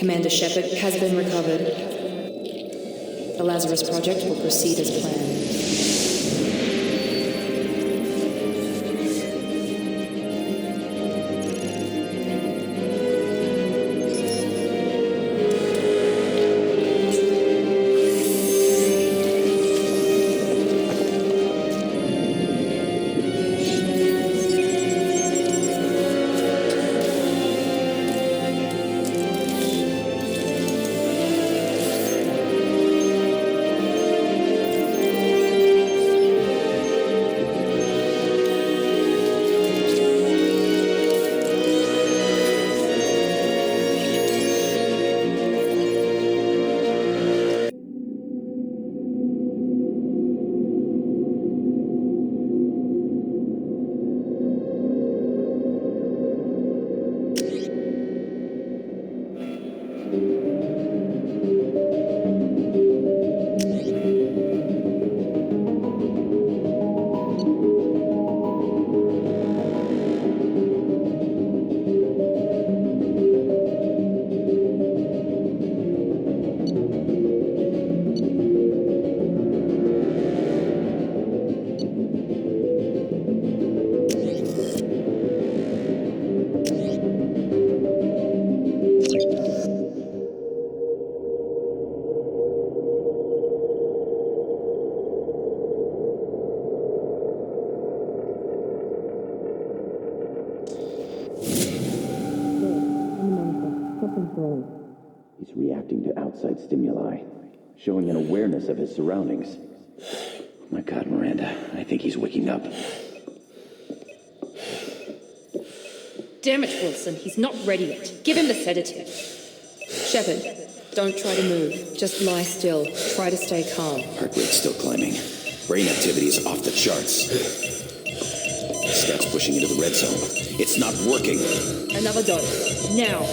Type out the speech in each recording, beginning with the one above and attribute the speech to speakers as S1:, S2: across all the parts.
S1: Commander Shepard has been recovered. The Lazarus project will proceed as planned.
S2: He's reacting to outside stimuli, showing an awareness of his surroundings. Oh my God, Miranda, I think he's waking up.
S1: Damn it, Wilson, he's not ready yet. Give him the sedative. Shepard, don't try to move. Just lie still. Try to stay calm.
S2: Heart rate's still climbing. Brain activity is off the charts. Stats pushing into the red zone. It's not working.
S1: Another dose. Now.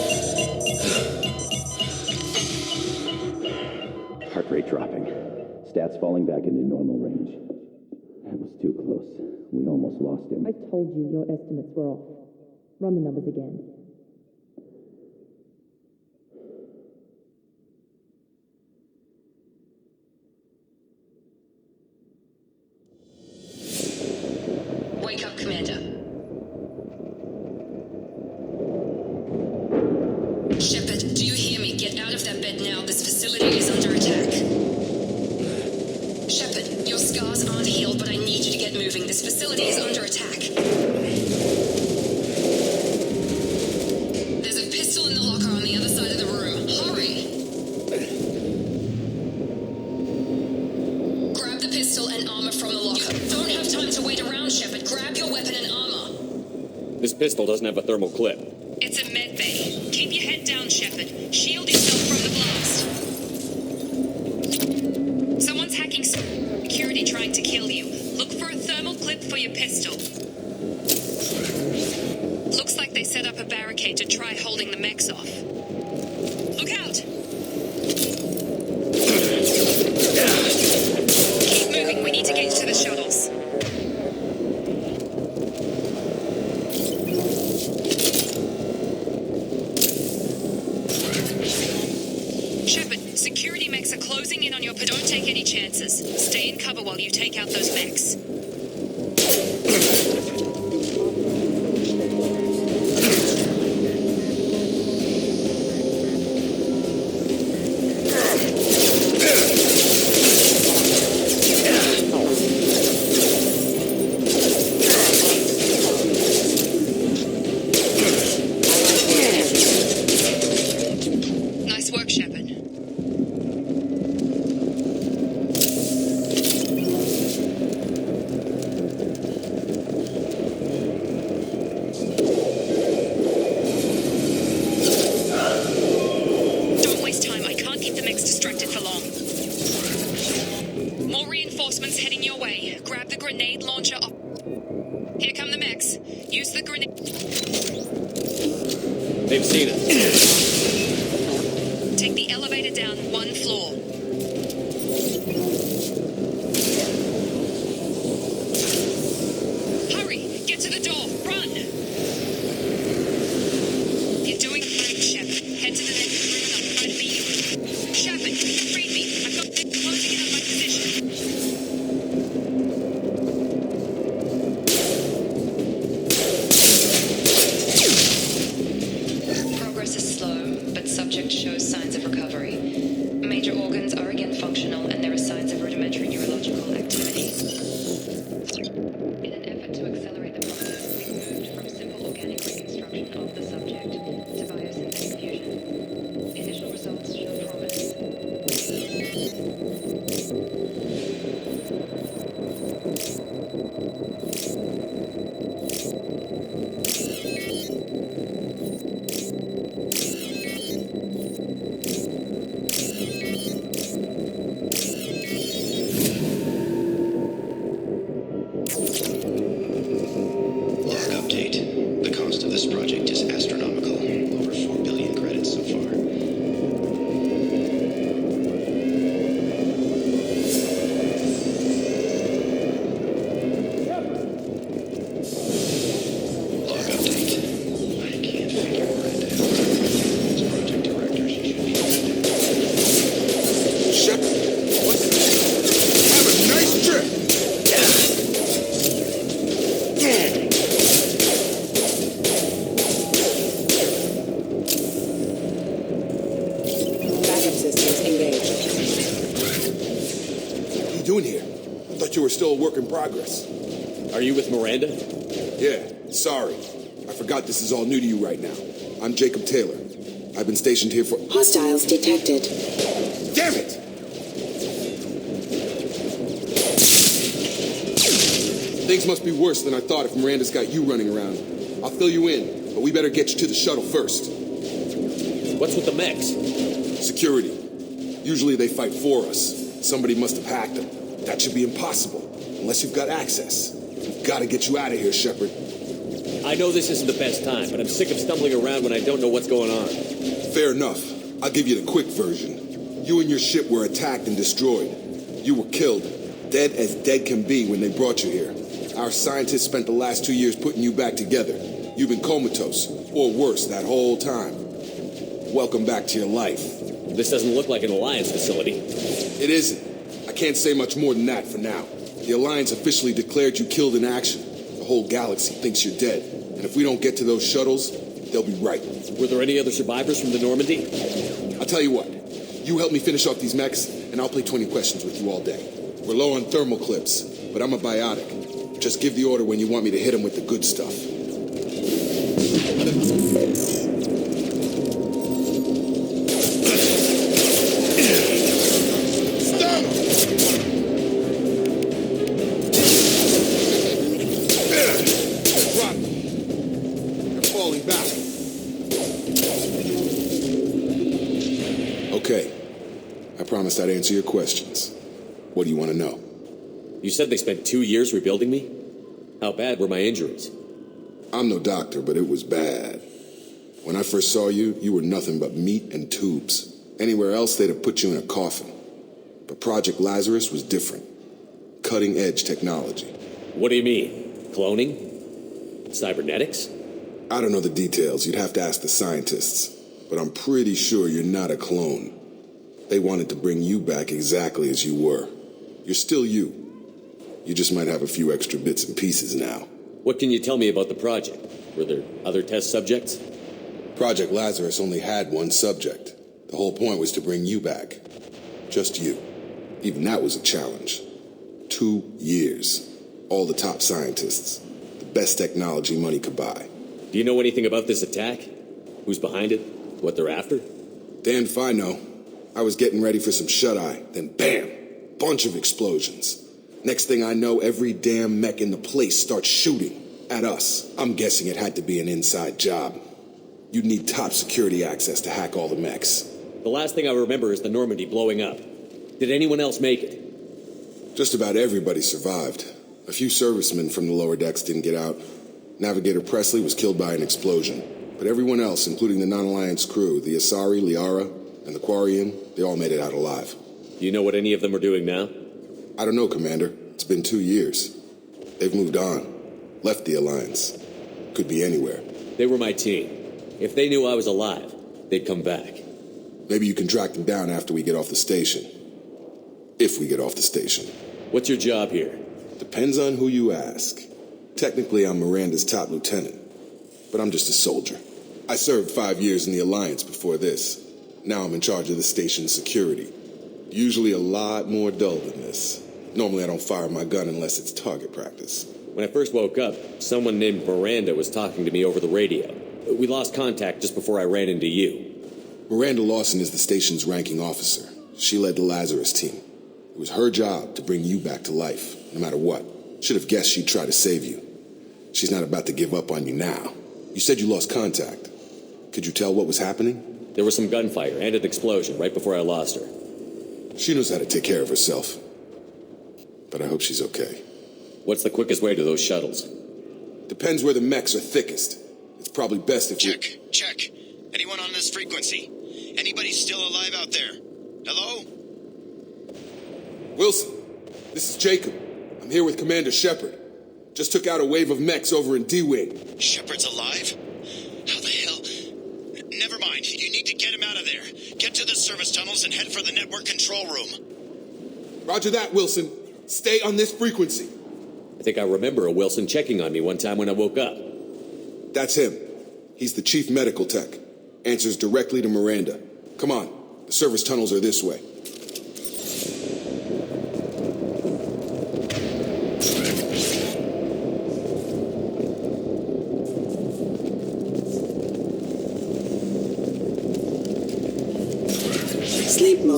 S2: Heart rate dropping. Stats falling back into normal range. That was too close. We almost lost him.
S1: I told you your estimates were off. Run the numbers again. Wake up, Commander. Shepard, do you hear me? Get out of that bed now. This facility is under attack. Shepard, your scars aren't healed, but I need you to get moving. This facility is under attack. There's a pistol in the locker on the other side of the room. Hurry! Grab the pistol and armor from the locker. You don't have time to wait around, Shepard. Grab your weapon and armor.
S3: This pistol doesn't have a thermal clip.
S4: It's a med bay. Keep your head down, Shepard. Shield yourself from the blast. Someone's hacking security trying to kill you. Look for a thermal clip for your pistol. Looks like they set up a barricade to try holding the mechs off. Look out! Keep moving. We need to get to the shuttles. Shepard, security mechs are closing in on your... Don't take any chances. Stay in cover while you take out those mechs. Nice work, Shepard. Don't waste time. I can't keep the mechs distracted for long. More reinforcements heading your way. Grab the grenade launcher up. Here come the mechs. Use the grenade.
S3: They've seen us.
S4: Take the elevator down one floor. Hurry! Get to the door! Run! You're doing great, Shepard. Head to the next room and
S5: doing here? I thought you were still a work in progress.
S3: Are you with Miranda?
S5: Yeah, sorry. I forgot this is all new to you right now. I'm Jacob Taylor. I've been stationed here for...
S6: Hostiles detected.
S5: Damn it! Things must be worse than I thought if Miranda's got you running around. I'll fill you in, but we better get you to the shuttle first.
S3: What's with the mechs?
S5: Security. Usually they fight for us. Somebody must have hacked them. That should be impossible, unless you've got access. We've got to get you out of here, Shepard.
S3: I know this isn't the best time, but I'm sick of stumbling around when I don't know what's going on.
S5: Fair enough. I'll give you the quick version. You and your ship were attacked and destroyed. You were killed, dead as dead can be when they brought you here. Our scientists spent the last 2 years putting you back together. You've been comatose, or worse, that whole time. Welcome back to your life.
S3: This doesn't look like an Alliance facility.
S5: It isn't. I can't say much more than that for now. The Alliance officially declared you killed in action. The whole galaxy thinks you're dead. And if we don't get to those shuttles, they'll be right.
S3: Were there any other survivors from the Normandy?
S5: I'll tell you what. You help me finish off these mechs, and I'll play 20 questions with you all day. We're low on thermal clips, but I'm a biotic. Just give the order when you want me to hit them with the good stuff. Stop! Drop. They're falling back. Okay. I promised I'd answer your questions. What do you want to know?
S3: You said they spent 2 years rebuilding me? How bad were my injuries?
S5: I'm no doctor, but it was bad. When I first saw you, you were nothing but meat and tubes. Anywhere else, they'd have put you in a coffin. But Project Lazarus was different. Cutting-edge technology.
S3: What do you mean? Cloning? Cybernetics?
S5: I don't know the details. You'd have to ask the scientists. But I'm pretty sure you're not a clone. They wanted to bring you back exactly as you were. You're still you. You just might have a few extra bits and pieces now.
S3: What can you tell me about the project? Were there other test subjects?
S5: Project Lazarus only had one subject. The whole point was to bring you back. Just you. Even that was a challenge. 2 years. All the top scientists. The best technology money could buy.
S3: Do you know anything about this attack? Who's behind it? What they're after?
S5: Damned if I know. I was getting ready for some shut-eye, then bam! Bunch of explosions. Next thing I know, every damn mech in the place starts shooting at us. I'm guessing it had to be an inside job. You'd need top security access to hack all the mechs.
S3: The last thing I remember is the Normandy blowing up. Did anyone else make it?
S5: Just about everybody survived. A few servicemen from the lower decks didn't get out. Navigator Presley was killed by an explosion. But everyone else, including the non-Alliance crew, the Asari, Liara, and the Quarian, they all made it out alive.
S3: Do you know what any of them are doing now?
S5: I don't know, Commander. It's been 2 years. They've moved on. Left the Alliance. Could be anywhere.
S3: They were my team. If they knew I was alive, they'd come back.
S5: Maybe you can track them down after we get off the station. If we get off the station.
S3: What's your job here?
S5: Depends on who you ask. Technically, I'm Miranda's top lieutenant. But I'm just a soldier. I served 5 years in the Alliance before this. Now I'm in charge of the station's security. Usually a lot more dull than this. Normally I don't fire my gun unless it's target practice.
S3: When I first woke up, someone named Miranda was talking to me over the radio. We lost contact just before I ran into you.
S5: Miranda Lawson is the station's ranking officer. She led the Lazarus team. It was her job to bring you back to life, no matter what. Should have guessed she'd try to save you. She's not about to give up on you now. You said you lost contact. Could you tell what was happening?
S3: There was some gunfire and an explosion right before I lost her.
S5: She knows how to take care of herself. But I hope she's okay.
S3: What's the quickest way to those shuttles?
S5: Depends where the mechs are thickest. It's probably best if you...
S2: Check. Anyone on this frequency? Anybody still alive out there? Hello?
S5: Wilson, this is Jacob. I'm here with Commander Shepard. Just took out a wave of mechs over in D-Wing.
S2: Shepard's alive? How the hell? Never mind. You need to get him out of there. Get to the service tunnels and head for the network control room.
S5: Roger that, Wilson. Stay on this frequency.
S3: I think I remember a Wilson checking on me one time when I woke up.
S5: That's him. He's the chief medical tech. Answers directly to Miranda. Come on. The service tunnels are this way.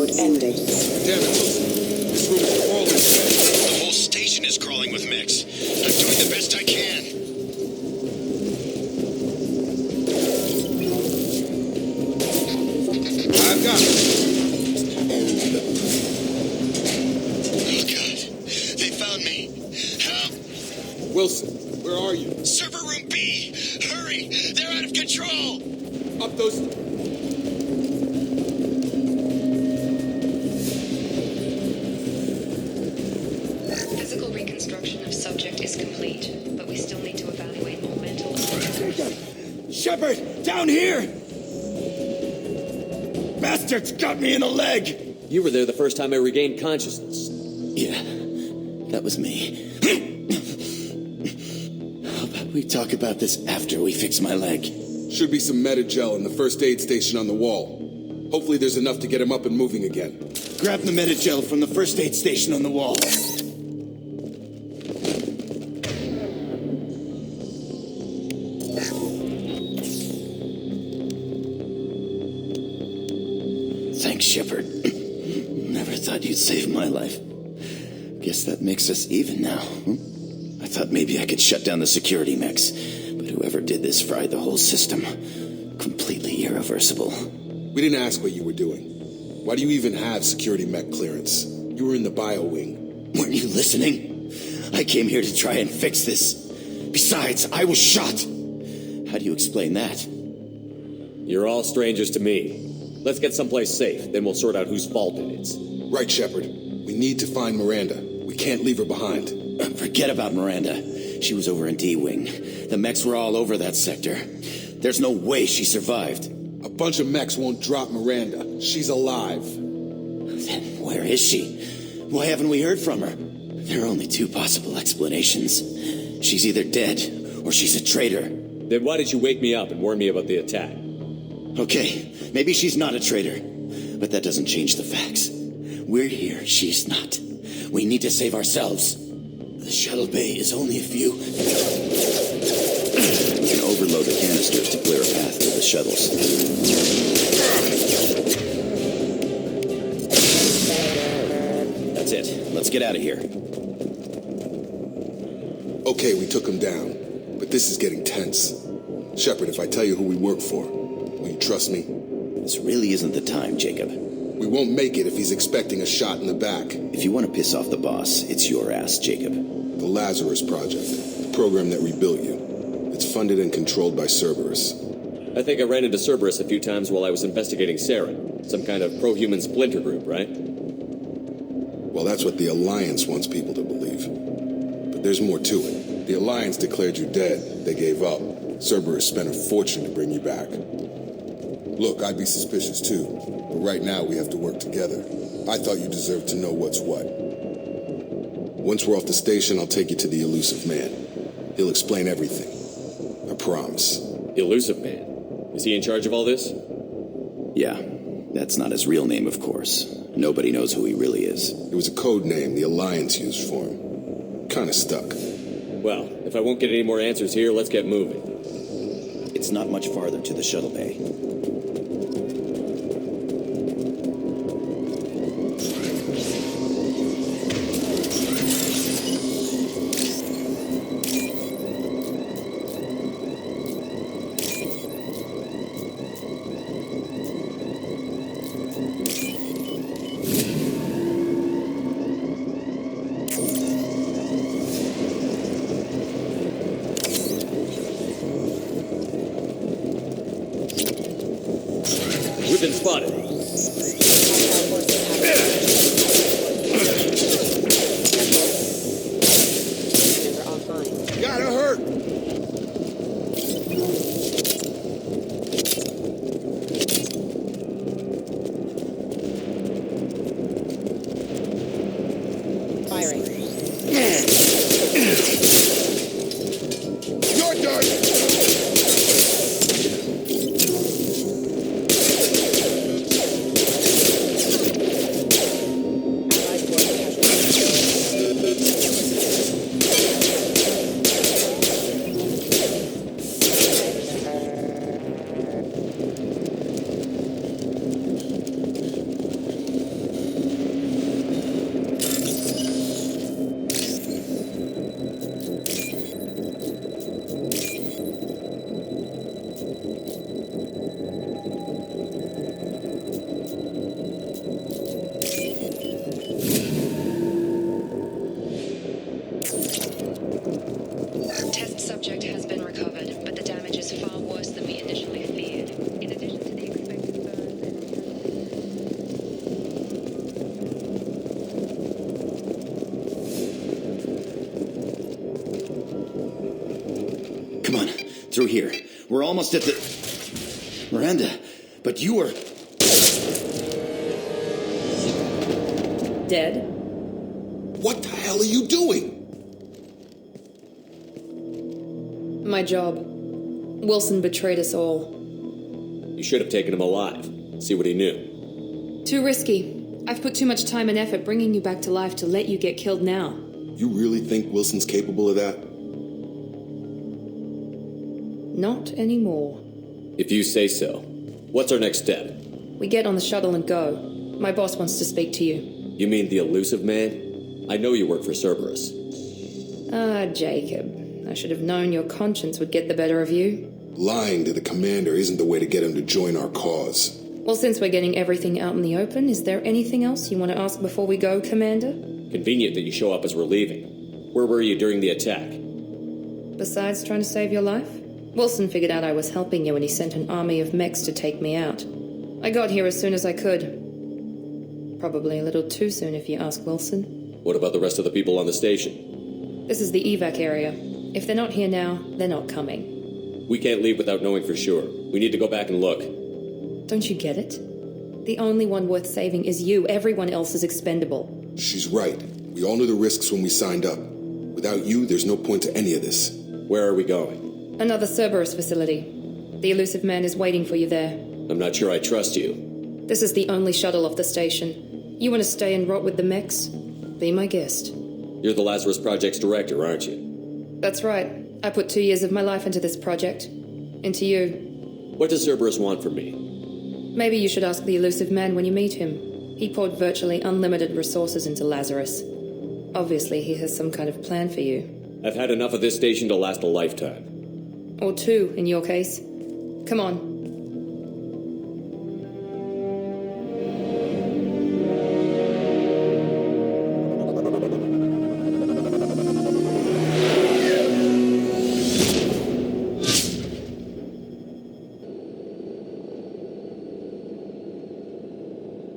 S6: mode ending.
S5: Damn it, Wilson. This room is crawling with mechs.
S2: The whole station is crawling with mechs. I'm doing the best I can.
S5: I've got it.
S2: Oh, God. They found me. Help!
S5: Wilson, where are you?
S2: Server room B! Hurry! They're out of control!
S5: Up those...
S4: Physical reconstruction of subject is complete, but we still need to evaluate more mental.
S2: Shepard! Down here! Bastards got me in the leg!
S3: You were there the first time I regained consciousness.
S2: Yeah, that was me. How about we talk about this after we fix my leg?
S5: Should be some Metagel in the first aid station on the wall. Hopefully there's enough to get him up and moving again.
S2: Grab the Metagel from the first aid station on the wall. Thanks, Shepard. Never thought you'd save my life. Guess that makes us even now. I thought maybe I could shut down the security mechs, but whoever did this fried the whole system. Completely irreversible.
S5: We didn't ask what you were doing. Why do you even have security mech clearance? You were in the bio wing.
S2: Weren't you listening? I came here to try and fix this. Besides, I was shot. How do you explain that?
S3: You're all strangers to me. Let's get someplace safe, then we'll sort out whose fault it is.
S5: Right, Shepard. We need to find Miranda. We can't leave her behind.
S2: Forget about Miranda. She was over in D-Wing. The mechs were all over that sector. There's no way she survived.
S5: A bunch of mechs won't drop Miranda. She's alive.
S2: Then where is she? Why haven't we heard from her? There are only two possible explanations. She's either dead, or she's a traitor.
S3: Then why did you wake me up and warn me about the attack?
S2: Okay, maybe she's not a traitor, but that doesn't change the facts. We're here, she's not. We need to save ourselves. The shuttle bay is only a few. We can overload the canisters to clear a path to the shuttles. That's it. Let's get out of here.
S5: Okay, we took him down. But this is getting tense. Shepard, if I tell you who we work for, will you trust me?
S2: This really isn't the time, Jacob.
S5: We won't make it if he's expecting a shot in the back.
S2: If you want to piss off the boss, it's your ass, Jacob.
S5: The Lazarus Project, the program that rebuilt you. It's funded and controlled by Cerberus.
S3: I think I ran into Cerberus a few times while I was investigating Saren. Some kind of pro-human splinter group, right?
S5: Well, that's what the Alliance wants people to believe. But there's more to it. The Alliance declared you dead. They gave up. Cerberus spent a fortune to bring you back. Look, I'd be suspicious too. But right now we have to work together. I thought you deserved to know what's what. Once we're off the station, I'll take you to the Elusive Man. He'll explain everything. I promise.
S3: Elusive Man. Is he in charge of all this?
S2: Yeah, that's not his real name, of course. Nobody knows who he really is.
S5: It was a code name the Alliance used for him. Kinda stuck.
S3: Well, if I won't get any more answers here, let's get moving.
S2: It's not much farther to the shuttle bay. Through here. We're almost at the... Miranda, but you were...
S1: Dead?
S5: What the hell are you doing?
S1: My job. Wilson betrayed us all.
S3: You should have taken him alive. See what he knew.
S1: Too risky. I've put too much time and effort bringing you back to life to let you get killed now.
S5: You really think Wilson's capable of that?
S1: Not anymore.
S3: If you say so. What's our next step?
S1: We get on the shuttle and go. My boss wants to speak to you.
S3: You mean the elusive man? I know you work for Cerberus.
S1: Ah, Jacob. I should have known your conscience would get the better of you.
S5: Lying to the commander isn't the way to get him to join our cause.
S1: Well, since we're getting everything out in the open, is there anything else you want to ask before we go, Commander?
S3: Convenient that you show up as we're leaving. Where were you during the attack?
S1: Besides trying to save your life? Wilson figured out I was helping you and he sent an army of mechs to take me out. I got here as soon as I could. Probably a little too soon if you ask Wilson.
S3: What about the rest of the people on the station?
S1: This is the evac area. If they're not here now, they're not coming.
S3: We can't leave without knowing for sure. We need to go back and look.
S1: Don't you get it? The only one worth saving is you. Everyone else is expendable.
S5: She's right. We all knew the risks when we signed up. Without you, there's no point to any of this.
S3: Where are we going?
S1: Another Cerberus facility. The elusive man is waiting for you there.
S3: I'm not sure I trust you.
S1: This is the only shuttle off the station. You want to stay and rot with the mechs? Be my guest.
S3: You're the Lazarus Project's director, aren't you?
S1: That's right. I put 2 years of my life into this project. Into you.
S3: What does Cerberus want from me?
S1: Maybe you should ask the elusive man when you meet him. He poured virtually unlimited resources into Lazarus. Obviously, he has some kind of plan for you.
S3: I've had enough of this station to last a lifetime.
S1: Or 2, in your case. Come on.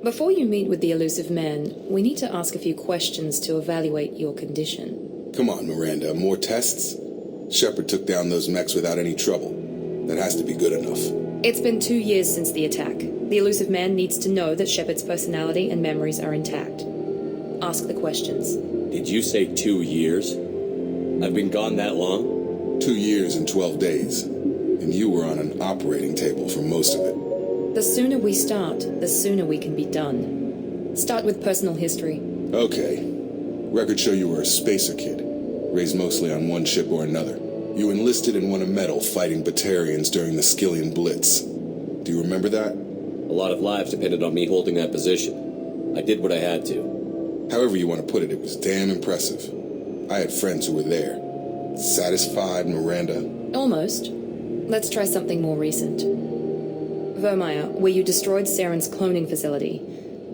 S1: Before you meet with the elusive man, we need to ask a few questions to evaluate your condition.
S5: Come on, Miranda, more tests? Shepard took down those mechs without any trouble. That has to be good enough.
S1: It's been 2 years since the attack. The elusive man needs to know that Shepard's personality and memories are intact. Ask the questions.
S3: Did you say 2 years? I've been gone that long?
S5: 2 years and 12 days. And you were on an operating table for most of it.
S1: The sooner we start, the sooner we can be done. Start with personal history.
S5: Okay. Records show you were a spacer kid, raised mostly on one ship or another. You enlisted and won a medal fighting Batarians during the Skillian Blitz. Do you remember that?
S3: A lot of lives depended on me holding that position. I did what I had to.
S5: However you want to put it, it was damn impressive. I had friends who were there. Satisfied, Miranda?
S1: Almost. Let's try something more recent. Vermeer, where you destroyed Saren's cloning facility.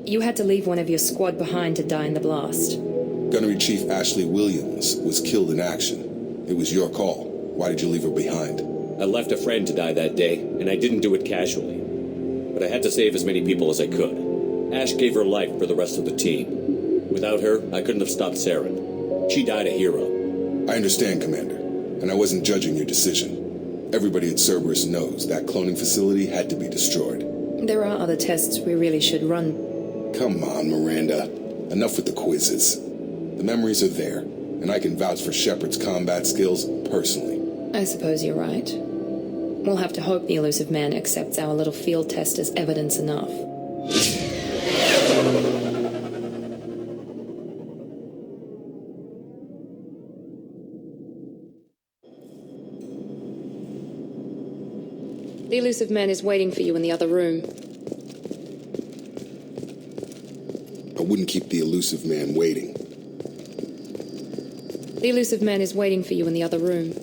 S1: You had to leave one of your squad behind to die in the blast.
S5: Gunnery Chief Ashley Williams was killed in action. It was your call. Why did you leave her behind?
S3: I left a friend to die that day, and I didn't do it casually. But I had to save as many people as I could. Ash gave her life for the rest of the team. Without her, I couldn't have stopped Saren. She died a hero.
S5: I understand, Commander, and I wasn't judging your decision. Everybody at Cerberus knows that cloning facility had to be destroyed.
S1: There are other tests we really should run.
S5: Come on, Miranda. Enough with the quizzes. The memories are there, and I can vouch for Shepard's combat skills personally.
S1: I suppose you're right. We'll have to hope the elusive man accepts our little field test as evidence enough. The elusive man is waiting for you in the other room.
S5: I wouldn't keep the elusive man waiting.
S1: The elusive man is waiting for you in the other room.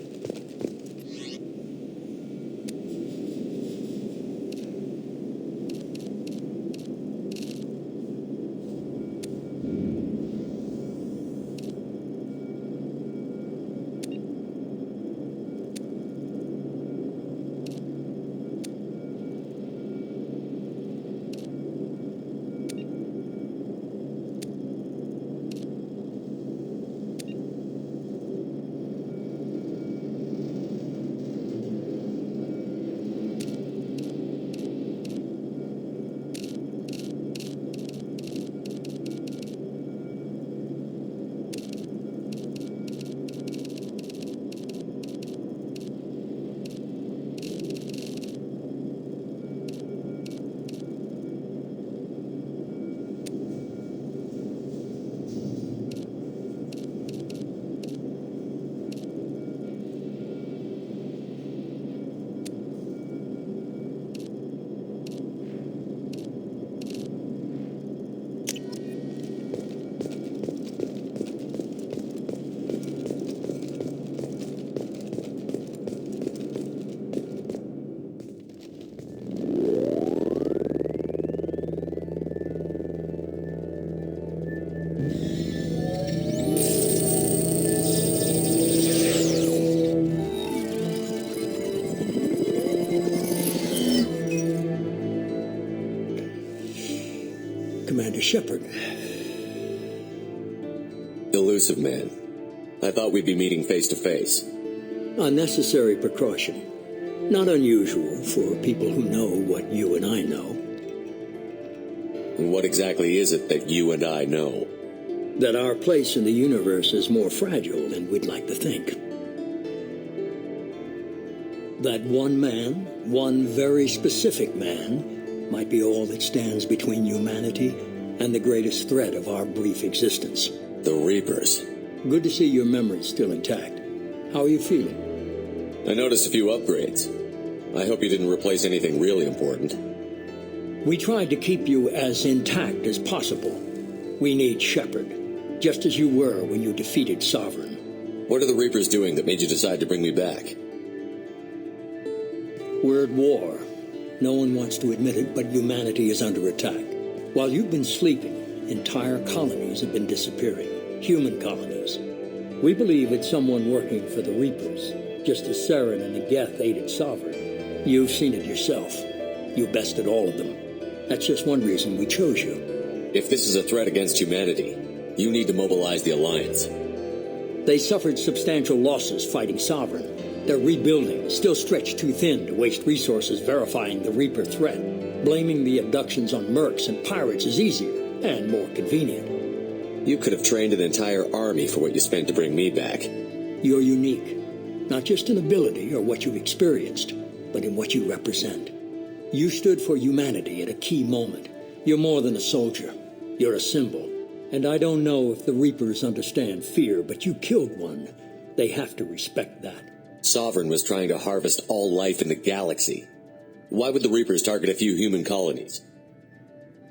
S6: Dr. Shepard.
S3: Elusive man. I thought we'd be meeting face to face.
S6: A necessary precaution. Not unusual for people who know what you and I know.
S3: And what exactly is it that you and I know?
S6: That our place in the universe is more fragile than we'd like to think. That one man, one very specific man, might be all that stands between humanity and the greatest threat of our brief existence.
S3: The Reapers.
S6: Good to see your memory's still intact. How are you feeling?
S3: I noticed a few upgrades. I hope you didn't replace anything really important.
S6: We tried to keep you as intact as possible. We need Shepard, just as you were when you defeated Sovereign.
S3: What are the Reapers doing that made you decide to bring me back?
S6: We're at war. No one wants to admit it, but humanity is under attack. While you've been sleeping, entire colonies have been disappearing. Human colonies. We believe it's someone working for the Reapers, just as Saren and the Geth aided Sovereign. You've seen it yourself. You bested all of them. That's just one reason we chose you.
S3: If this is a threat against humanity, you need to mobilize the Alliance.
S6: They suffered substantial losses fighting Sovereign. They're rebuilding, still stretched too thin to waste resources verifying the Reaper threat. Blaming the abductions on mercs and pirates is easier and more convenient.
S3: You could have trained an entire army for what you spent to bring me back.
S6: You're unique, not just in ability or what you've experienced, but in what you represent. You stood for humanity at a key moment. You're more than a soldier. You're a symbol. And I don't know if the Reapers understand fear, but you killed one. They have to respect that.
S3: Sovereign was trying to harvest all life in the galaxy. Why would the Reapers target a few human colonies?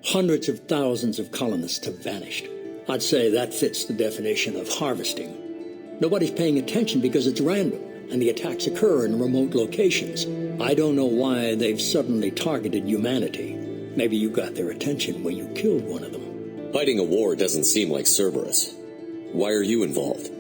S6: Hundreds of thousands of colonists have vanished. I'd say that fits the definition of harvesting. Nobody's paying attention because it's random, and the attacks occur in remote locations. I don't know why they've suddenly targeted humanity. Maybe you got their attention when you killed one of them.
S3: Fighting a war doesn't seem like Cerberus. Why are you involved?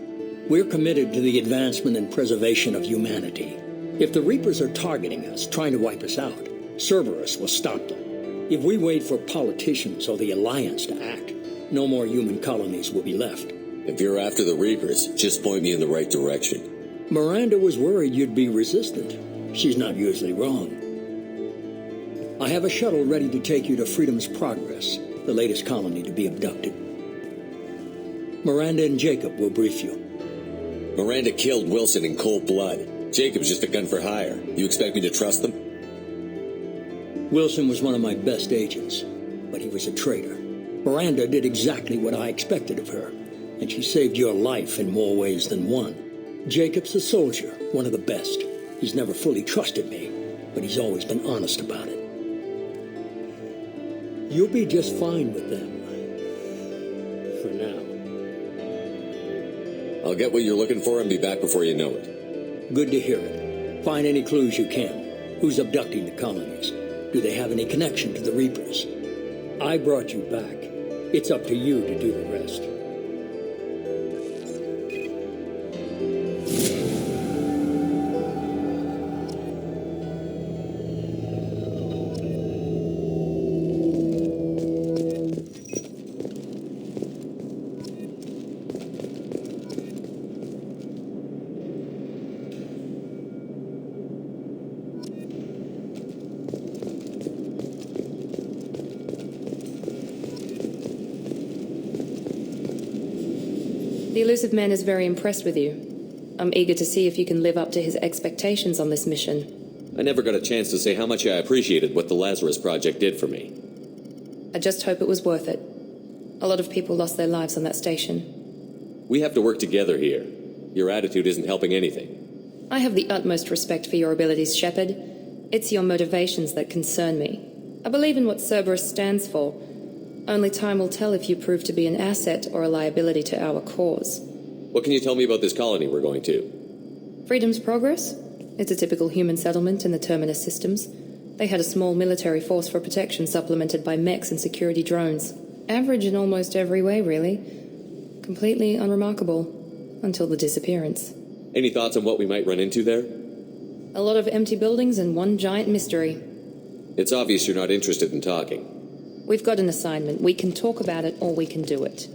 S6: We're committed to the advancement and preservation of humanity. If the Reapers are targeting us, trying to wipe us out, Cerberus will stop them. If we wait for politicians or the Alliance to act, no more human colonies will be left.
S3: If you're after the Reapers, just point me in the right direction.
S6: Miranda was worried you'd be resistant. She's not usually wrong. I have a shuttle ready to take you to Freedom's Progress, the latest colony to be abducted. Miranda and Jacob will brief you.
S3: Miranda killed Wilson in cold blood. Jacob's just a gun for hire. You expect me to trust them?
S6: Wilson was one of my best agents, but he was a traitor. Miranda did exactly what I expected of her, and she saved your life in more ways than one. Jacob's a soldier, one of the best. He's never fully trusted me, but he's always been honest about it. You'll be just fine with them. For now.
S3: I'll get what you're looking for and be back before you know it.
S6: Good to hear it. Find any clues you can. Who's abducting the colonies? Do they have any connection to the Reapers? I brought you back. It's up to you to do the rest.
S1: The elusive man is very impressed with you. I'm eager to see if you can live up to his expectations on this mission.
S3: I never got a chance to say how much I appreciated what the Lazarus project did for me.
S1: I just hope it was worth it. A lot of people lost their lives on that station.
S3: We have to work together here. Your attitude isn't helping anything.
S1: I have the utmost respect for your abilities, Shepard. It's your motivations that concern me. I believe in what Cerberus stands for. Only time will tell if you prove to be an asset or a liability to our cause.
S3: What can you tell me about this colony we're going to?
S1: Freedom's Progress? It's a typical human settlement in the Terminus systems. They had a small military force for protection supplemented by mechs and security drones. Average in almost every way, really. Completely unremarkable. Until the disappearance.
S3: Any thoughts on what we might run into there?
S1: A lot of empty buildings and one giant mystery.
S3: It's obvious you're not interested in talking.
S1: We've got an assignment. We can talk about it or we can do it.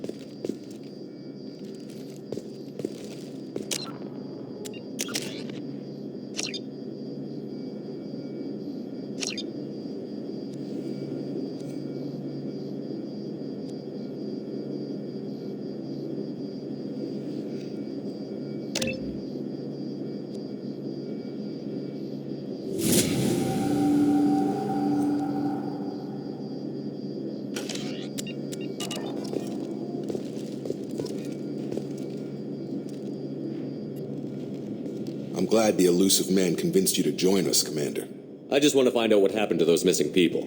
S5: I'm glad the elusive man convinced you to join us, Commander.
S3: I just want to find out what happened to those missing people.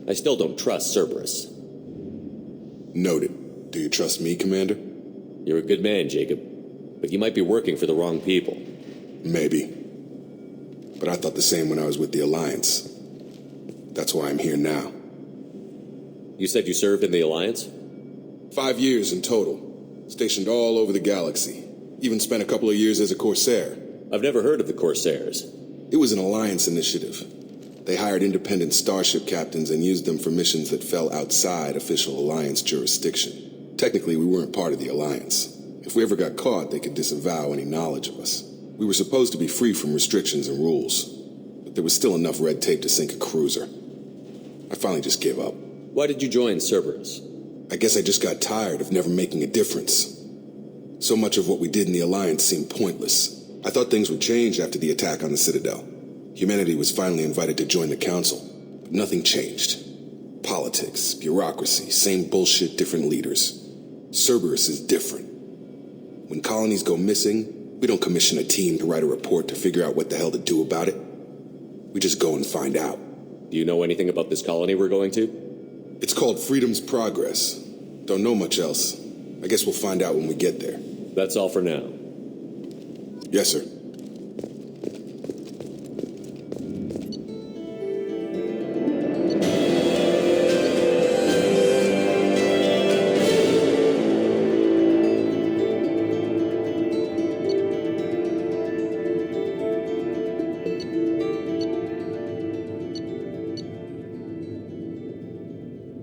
S3: I still don't trust Cerberus.
S5: Noted. Do you trust me, Commander?
S3: You're a good man, Jacob. But you might be working for the wrong people.
S5: Maybe. But I thought the same when I was with the Alliance. That's why I'm here now.
S3: You said you served in the Alliance?
S5: 5 years in total. Stationed all over the galaxy. Even spent a couple of years as a Corsair.
S3: I've never heard of the Corsairs.
S5: It was an Alliance initiative. They hired independent starship captains and used them for missions that fell outside official Alliance jurisdiction. Technically, we weren't part of the Alliance. If we ever got caught, they could disavow any knowledge of us. We were supposed to be free from restrictions and rules, but there was still enough red tape to sink a cruiser. I finally just gave up.
S3: Why did you join Cerberus?
S5: I guess I just got tired of never making a difference. So much of what we did in the Alliance seemed pointless. I thought things would change after the attack on the Citadel. Humanity was finally invited to join the Council, but nothing changed. Politics, bureaucracy, same bullshit, different leaders. Cerberus is different. When colonies go missing, we don't commission a team to write a report to figure out what the hell to do about it. We just go and find out.
S3: Do you know anything about this colony we're going to?
S5: It's called Freedom's Progress. Don't know much else. I guess we'll find out when we get there.
S3: That's all for now.
S5: Yes, sir.